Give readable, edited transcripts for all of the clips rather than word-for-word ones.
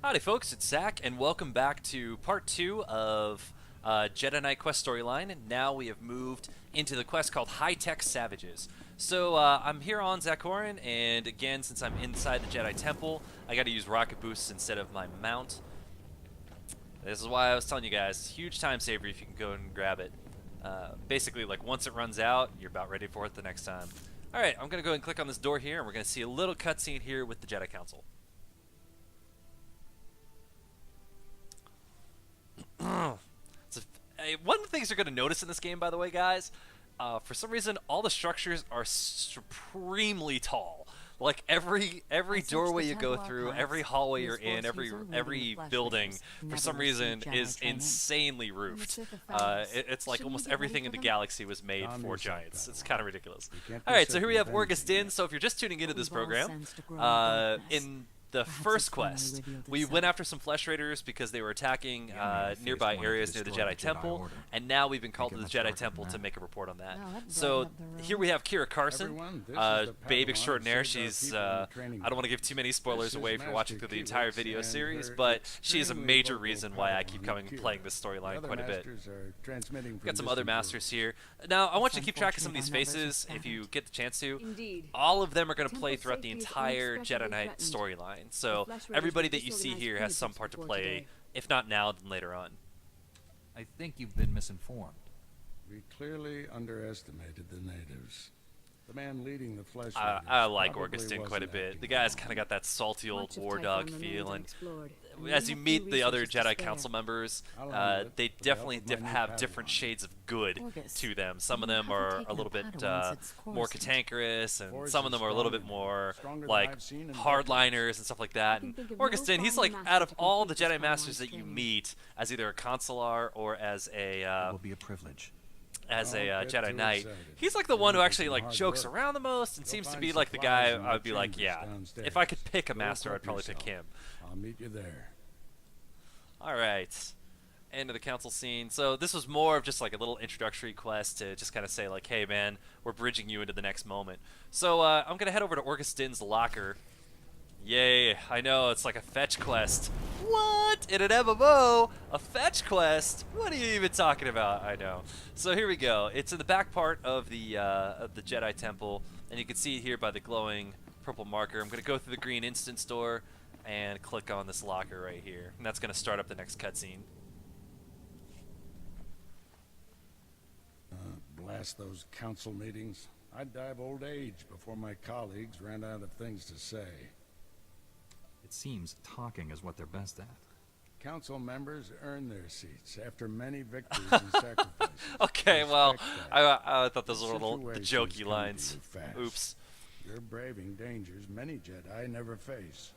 Howdy folks, it's Zach, and welcome back to part 2 of Jedi Knight Quest Story Line. Now we have moved into the quest called High-Tech Savages. So I'm here on Zakorin, and again, since I'm inside the Jedi Temple, I gotta use rocket boosts instead of my mount. This is why I was telling you guys, huge time saver if you can go and grab it. Basically, like once it runs out, you're about ready for it the next time. Alright, I'm gonna go and click on this door here, and we're gonna see a little cutscene here with the Jedi Council. One of the things you're going to notice in this game, by the way, guys, for some reason, all the structures are supremely tall. Like every doorway you go through, every hallway you're in, every building, for some reason, is insanely roofed. It's like almost everything in the galaxy was made for giants. It's kind of ridiculous. All right, so here we have Orgus Din. So if you're just tuning into this program, in the first quest, we went after some Flesh Raiders because they were attacking nearby areas near the Jedi Temple, and now we've been called to the Jedi Temple to make a report on that. So here we have Kira Carson, babe extraordinaire. She's, I don't want to give too many spoilers away for watching through the entire video series, but she is a major reason why I keep playing this storyline quite a bit. We've got some other masters here. Now, I want you to keep track of some of these faces if you get the chance to. All of them are going to play throughout the entire Jedi Knight storyline. So everybody that you see here has some part to play, if not now, then later on. I think you've been misinformed. We clearly underestimated the natives. The man leading the Flesh I like Orgus Din quite a bit. The guy's kind of got that salty old war dog feel, and as you meet the other Jedi Council members, they definitely have different shades of good to them. Some of them are a little bit more cantankerous, and some of them are a little bit more like hardliners and stuff like that. And Orgus Din, he's like, out of all the Jedi Masters that you meet as either a consular or as a it will be a privilege. As a Jedi Knight, he's like the one who actually like jokes around the most and seems to be like the guy I'd be like, yeah, if I could pick a master, I'd probably pick him. I'll meet you there. Alright, end of the council scene. So this was more of just like a little introductory quest to just kind of say like, hey man, we're bridging you into the next moment. So I'm going to head over to Orgus Din's locker. Yay, I know, it's like a fetch quest. What? In an MMO? A fetch quest? What are you even talking about? I know. So here we go. It's in the back part of the Jedi Temple, and you can see it here by the glowing purple marker. I'm going to go through the green instance door and click on this locker right here. And that's going to start up the next cutscene. Blast those council meetings. I'd die of old age before my colleagues ran out of things to say. It seems talking is what they're best at. Council members earn their seats after many victories and sacrifices. Okay, well, I thought those were little jokey lines. Oops. You're braving dangers many Jedi never face.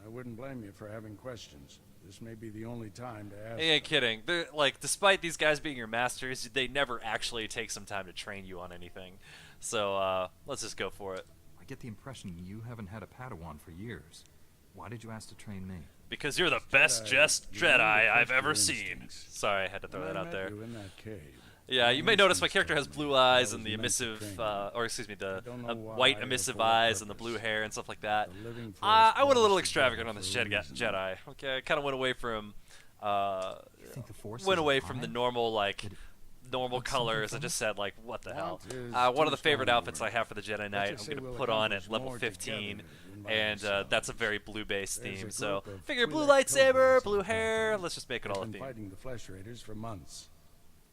I wouldn't blame you for having questions. This may be the only time to ask. You ain't kidding. They're, like, despite these guys being your masters, they never actually take some time to train you on anything. So let's just go for it. I get the impression you haven't had a Padawan for years. Why did you ask to train me? Because you're the best Jedi I've ever seen. Sorry, I had to throw that out there. Yeah, you may notice my character has blue eyes and the emissive, or excuse me, the white emissive eyes and the blue hair and stuff like that. I went a little extravagant on this Jedi. Okay, I kind of went away from, the normal, like, normal colors. I just said, like, what the hell. One of the favorite outfits I have for the Jedi Knight, I'm going to put on at level 15. And that's a very blue-based theme, so figure blue lightsaber, blue hair. Let's just make it all a theme. Fighting the Flesh Raiders for months.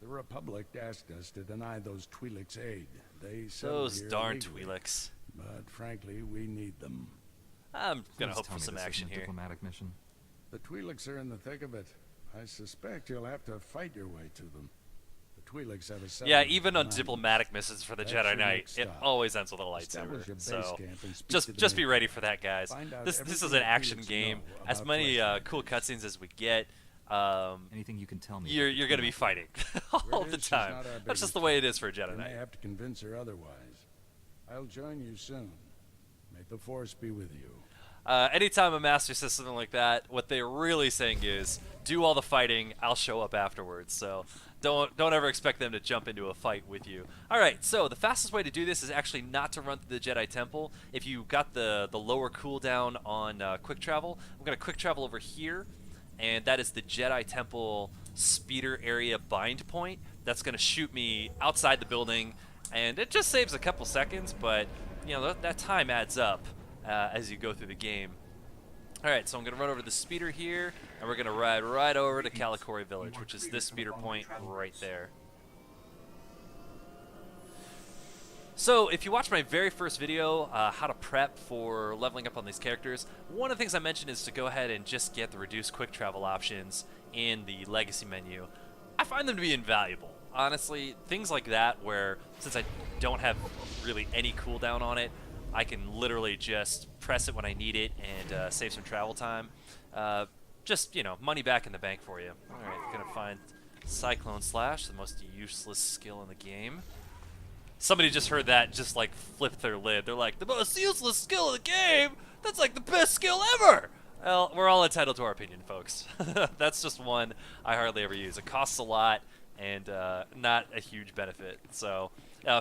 The Republic asked us to deny those Twi'leks aid. Those darn Twi'leks. But frankly, we need them. I'm gonna hope for some action here. Diplomatic mission. The Twi'leks are in the thick of it. I suspect you'll have to fight your way to them. Yeah, even on diplomatic missions for the Jedi Knight, it always ends with a lightsaber. So just be ready for that, guys. This is an action game. As many cool cutscenes as we get, anything you can tell me, you're gonna be fighting all the time. That's just the way it is for a Jedi Knight. I have to convince her otherwise. I'll join you soon. May the Force be with you. Anytime a master says something like that, what they're really saying is, do all the fighting. I'll show up afterwards. So don't ever expect them to jump into a fight with you. All right, so the fastest way to do this is actually not to run through the Jedi Temple. If you got the lower cooldown on quick travel, I'm gonna quick travel over here, and that is the Jedi Temple speeder area bind point. That's gonna shoot me outside the building, and it just saves a couple seconds, but you know that time adds up as you go through the game. All right, so I'm gonna run over to the speeder here, and we're gonna ride right over to Kalikori Village, which is this speeder point right there. So if you watch my very first video, how to prep for leveling up on these characters, one of the things I mentioned is to go ahead and just get the reduced quick travel options in the legacy menu. I find them to be invaluable. Honestly, things like that where, since I don't have really any cooldown on it, I can literally just press it when I need it and save some travel time. Just, you know, money back in the bank for you. Alright, gonna find Cyclone Slash, the most useless skill in the game. Somebody just heard that, just like flipped their lid. They're like, the most useless skill in the game? That's like the best skill ever! Well, we're all entitled to our opinion, folks. That's just one I hardly ever use. It costs a lot and not a huge benefit. So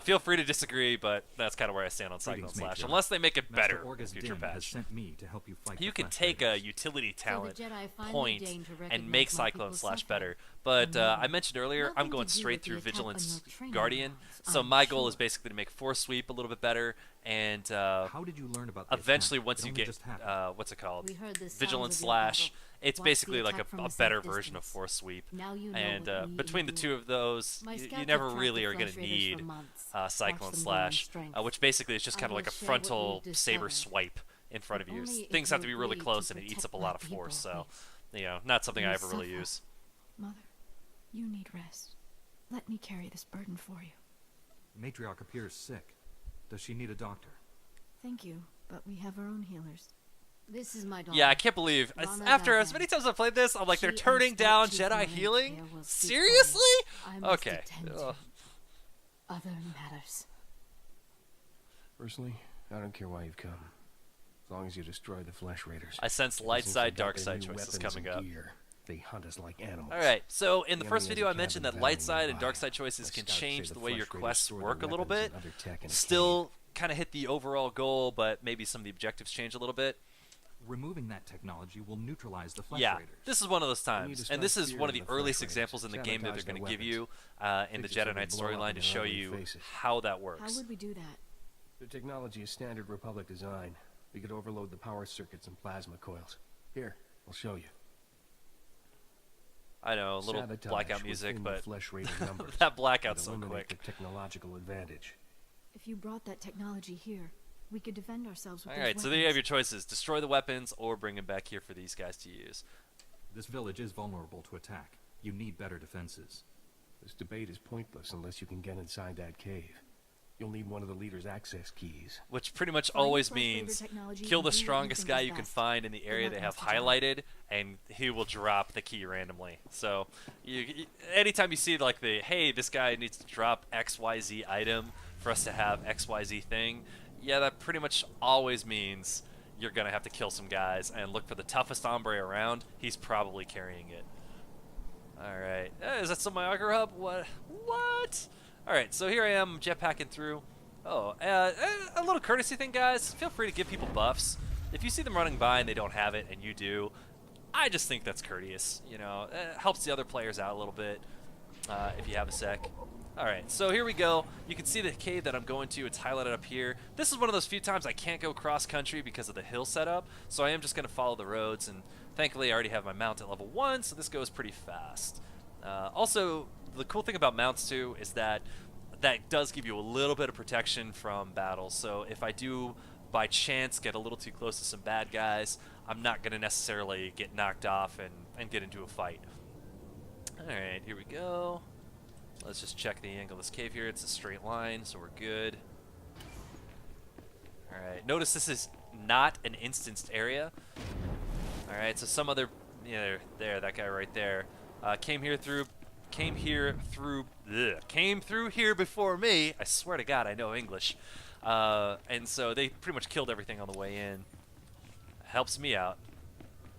feel free to disagree, but that's kind of where I stand on Cyclone Slash. Unless they make it better in future patch. You can take a utility talent point and make Cyclone Slash better. But I mentioned earlier, I'm going straight through Vigilance Guardian. So my goal is basically to make Force Sweep a little bit better, and how did you learn about eventually once you get what's it called, Vigilance Slash, it's basically like a better version of Force Sweep. And between the two of those, you never really are going to need Cyclone Slash, which basically is just kind of like a frontal saber swipe in front of you. Things have to be really close, and it eats up a lot of force. So, you know, not something I ever really use. Mother, you need rest. Let me carry this burden for you. The matriarch appears sick. Does she need a doctor? Thank you, but we have our own healers. This is my daughter. Yeah, I can't believe, after as many times I've played this, I'm like, they're turning down Jedi healing? Seriously? Okay. Other matters. Personally, I don't care why you've come. As long as you destroy the Flesh Raiders. I sense light side, dark side choices coming up. They hunt us like animals. Alright, so in the first video I mentioned that light side and dark side choices can change the way your quests work a little bit. Still kind of hit the overall goal, but maybe some of the objectives change a little bit. Removing that technology will neutralize the Flesh Raiders. This is one of those times, and this is one of the earliest examples in the game that they're going to give you in the Jedi Knight Story Line to show you how that works. How would we do that? The technology is standard Republic design. We could overload the power circuits and plasma coils. Here, I'll show you. I know, a little blackout music, but Flesh Raider that blackout's so quick. The technological advantage. If you brought that technology here, we could defend ourselves with Alright, so there you have your choices. Destroy the weapons or bring them back here for these guys to use. This village is vulnerable to attack. You need better defenses. This debate is pointless unless you can get inside that cave. You'll need one of the leader's access keys. Which pretty much always means kill the strongest guy you can find in the area they have highlighted, and he will drop the key randomly. So anytime you see like hey, this guy needs to drop XYZ item for us to have XYZ thing, yeah, that pretty much always means you're going to have to kill some guys and look for the toughest hombre around. He's probably carrying it. Alright. Is that still my auger hub? What? Alright, so here I am jetpacking through. Oh, a little courtesy thing, guys. Feel free to give people buffs. If you see them running by and they don't have it and you do, I just think that's courteous. You know, it helps the other players out a little bit if you have a sec. Alright, so here we go. You can see the cave that I'm going to. It's highlighted up here. This is one of those few times I can't go cross-country because of the hill setup, so I am just going to follow the roads, and thankfully I already have my mount at level 1, so this goes pretty fast. Also, the cool thing about mounts, too, is that does give you a little bit of protection from battles, so if I do, by chance, get a little too close to some bad guys, I'm not going to necessarily get knocked off and get into a fight. Alright, here we go. Let's just check the angle of this cave here. It's a straight line, so we're good. Alright, notice this is not an instanced area. Alright, so some other, that guy right there, came through here before me. I swear to God, I know English. And so they pretty much killed everything on the way in. Helps me out.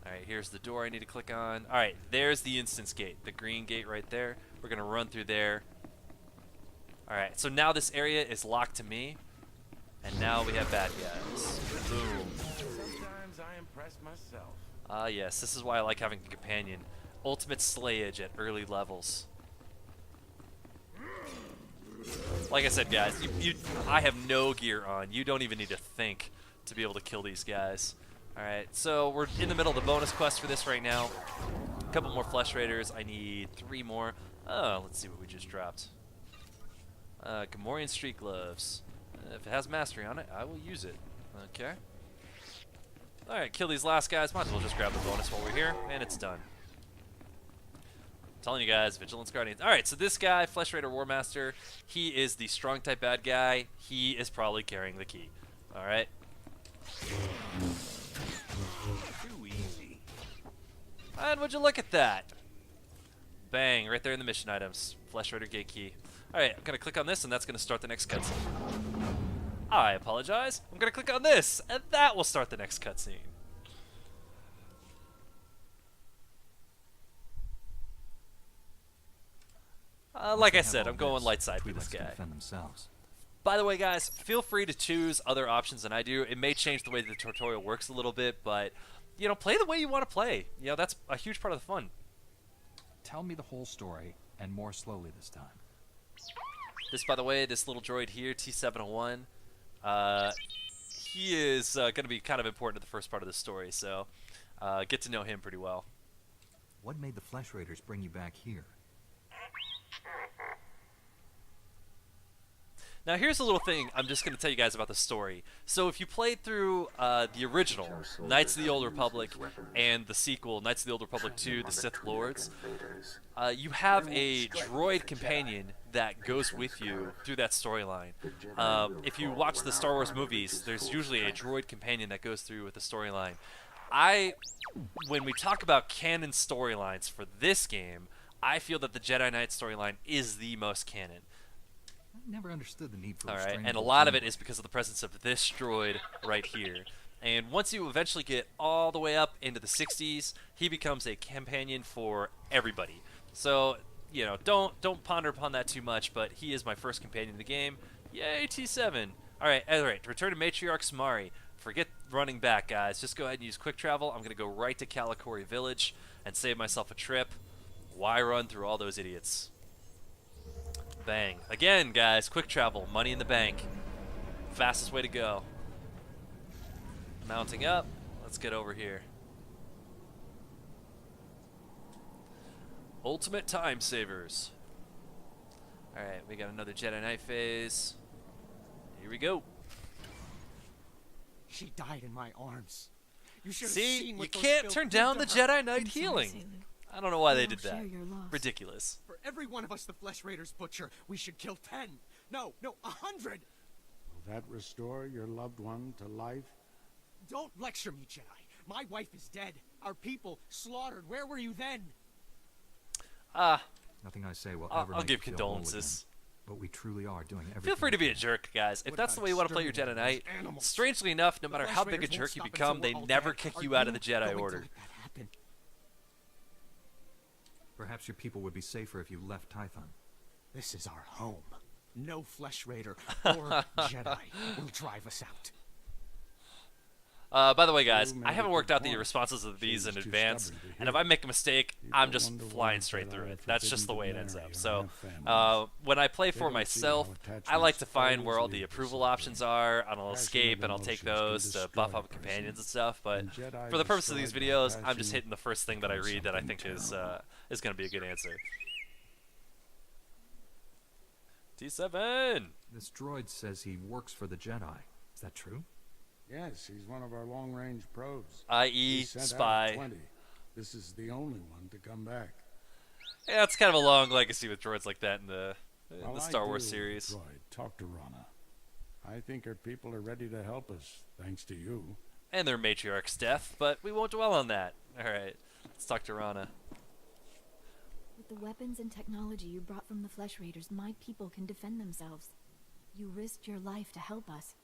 Alright, here's the door I need to click on. Alright, there's the instance gate. The green gate right there. We're going to run through there. Alright, so now this area is locked to me. And now we have bad guys. Boom. Sometimes I impress myself. Ah, yes, this is why I like having a companion. Ultimate slayage at early levels. Like I said, guys, I have no gear on. You don't even need to think to be able to kill these guys. Alright, so we're in the middle of the bonus quest for this right now. A couple more Flesh Raiders. I need 3 more. Oh, let's see what we just dropped. Gamorrean Street Gloves. If it has Mastery on it, I will use it. Okay. Alright, kill these last guys. Might as well just grab the bonus while we're here, and it's done. I'm telling you guys, Vigilance Guardians. Alright, so this guy, Flesh Raider War Master, he is the strong type bad guy. He is probably carrying the key. Alright. Too easy. And would you look at that? Bang, right there in the mission items. Flesh Raider Gate Key. Alright, I'm going to click on this, and that's going to start the next cutscene. I apologize. I'm going to click on this, and that will start the next cutscene. Like I said, I'm going light side with this guy. By the way, guys, feel free to choose other options than I do. It may change the way the tutorial works a little bit, but, you know, play the way you want to play. You know, that's a huge part of the fun. Tell me the whole story, and more slowly this time. This, by the way, this little droid here, T701, he is going to be kind of important to the first part of the story, so get to know him pretty well. What made the Flesh Raiders bring you back here? Now, here's a little thing I'm just going to tell you guys about the story. So if you played through the original, Knights of the Old Republic, and the sequel, Knights of the Old Republic 2, The Sith Lords, you have a droid companion that goes with you through that storyline. If you watch the Star Wars movies, there's usually a droid companion that goes through with the storyline. When we talk about canon storylines for this game, I feel that the Jedi Knight storyline is the most canon. I never understood the need for Alright, and a lot of it is because of the presence of this droid right here. And once you eventually get all the way up into the 60s, he becomes a companion for everybody. So, you know, don't ponder upon that too much, but he is my first companion in the game. Yay, T7! Alright, return to Matriarch Samari. Forget running back, guys. Just go ahead and use quick travel. I'm going to go right to Kalikori Village and save myself a trip. Why run through all those idiots? Bang. Again, guys, quick travel, money in the bank. Fastest way to go. Mounting up. Let's get over here. Ultimate time savers. Alright, we got another Jedi Knight phase. Here we go. She died in my arms. You should have See, seen you what those can't filth turn did down to the her. Jedi Knight I'm sorry, healing. Selu. I don't know why We they all did that. share your loss. Ridiculous. For every one of us the Flesh Raiders butcher, we should kill 10. No, 100. Will that restore your loved one to life? Don't lecture me, Jedi. My wife is dead. Our people slaughtered. Where were you then? Nothing I say will I'll ever make give you feel whole condolences. again. But we truly are doing everything. Feel free to we be a can. jerk, guys. If What that's the about way you want to play your Jedi exterminating Knight, those animals? strangely enough, no The matter Flesh how big a Raiders won't jerk you stop become, until they we're all never dead. kick Are you out of the you Jedi going to Order. let that happen? Perhaps your people would be safer if you left Tython. This is our home. No Flesh Raider or Jedi will drive us out. By the way, guys, You I made haven't a worked good out the point. responses of these in Seems too advance, stubborn to and if hear. I make a mistake, People I'm just wonder why flying straight Jedi through are it. That's just the forbidden way it to ends marry up. or So, have families. when I play They for don't see myself, how I attachments like to find always where all lead the to approval suffering. options are, and I'll Passionate escape, and I'll take emotions can those to destroy buff a up person. companions and stuff, but And Jedi for the purpose of these destroyed by videos, I'm just passion hitting the first thing that I becomes read that I something think is terrible. going to be a good answer. T7! This droid says he works for the Jedi. Is that true? Yes, he's one of our long-range probes. I.e. He sent out spy. 20. This is the only one to come back. Yeah, it's kind of a long legacy with droids like that in the While I Star Wars do, series. Droid, talk to Rana. I think our people are ready to help us, thanks to you. And their matriarch's death, but we won't dwell on that. Alright, let's talk to Rana. With the weapons and technology you brought from the Flesh Raiders, my people can defend themselves. You risked your life to help us.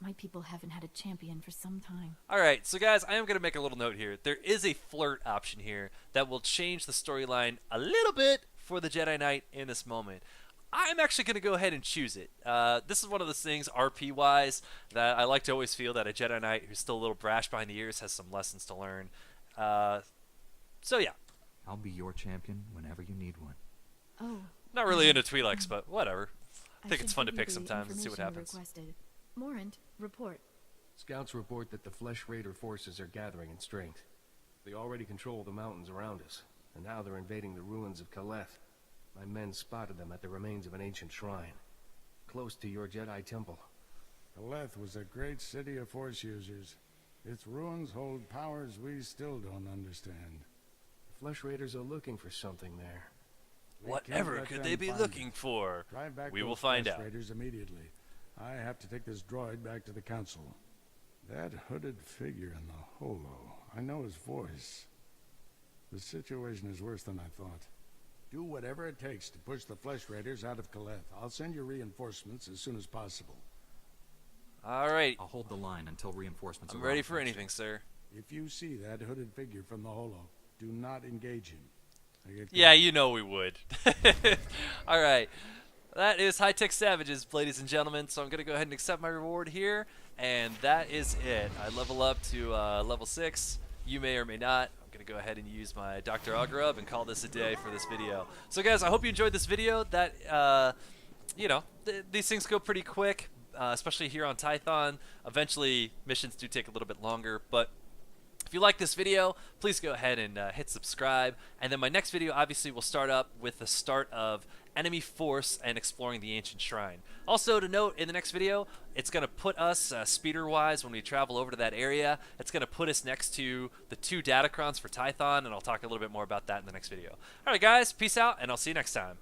My people haven't had a champion for some time. Alright, so guys, I am going to make a little note here. There is a flirt option here that will change the storyline a little bit for the Jedi Knight in this moment. I'm actually going to go ahead and choose it. This is one of those things, RP-wise, that I like to always feel that a Jedi Knight who's still a little brash behind the ears has some lessons to learn. So yeah. I'll be your champion whenever you need one. Oh. Not really into Twi'leks, but whatever. I think should it's fun to give you pick the sometimes and see what information you happens. requested. Morant, report. Scouts report that the Flesh Raider forces are gathering in strength. They already control the mountains around us, and now they're invading the ruins of Kaleth. My men spotted them at the remains of an ancient shrine, close to your Jedi temple. Kaleth was a great city of Force users. Its ruins hold powers we still don't understand. The Flesh Raiders are looking for something there. We Whatever can't let could them they be find looking it. for? Drive back We will those find Flesh out. Raiders immediately. I have to take this droid back to the council. That hooded figure in the holo. I know his voice. The situation is worse than I thought. Do whatever it takes to push the Flesh Raiders out of Kaleth. I'll send you reinforcements as soon as possible. Alright, I'll hold the line until reinforcements I'm arrive. ready for anything, sir. If you see that hooded figure from the holo, do not engage him. I get Yeah, going. you know we would. Alright, that is High Tech Savages, ladies and gentlemen, so I'm going to go ahead and accept my reward here, and that is it. I level up to level 6. You may or may not. I'm going to go ahead and use my Dr. Agrub and call this a day for this video. So guys, I hope you enjoyed this video. That, you know, these things go pretty quick, especially here on Tython. Eventually, missions do take a little bit longer, but if you like this video, please go ahead and hit subscribe. And then my next video obviously will start up with the start of enemy force and exploring the ancient shrine. Also to note, in the next video, it's going to put us, speeder-wise, when we travel over to that area, it's going to put us next to the 2 Datacrons for Tython, and I'll talk a little bit more about that in the next video. Alright guys, peace out, and I'll see you next time.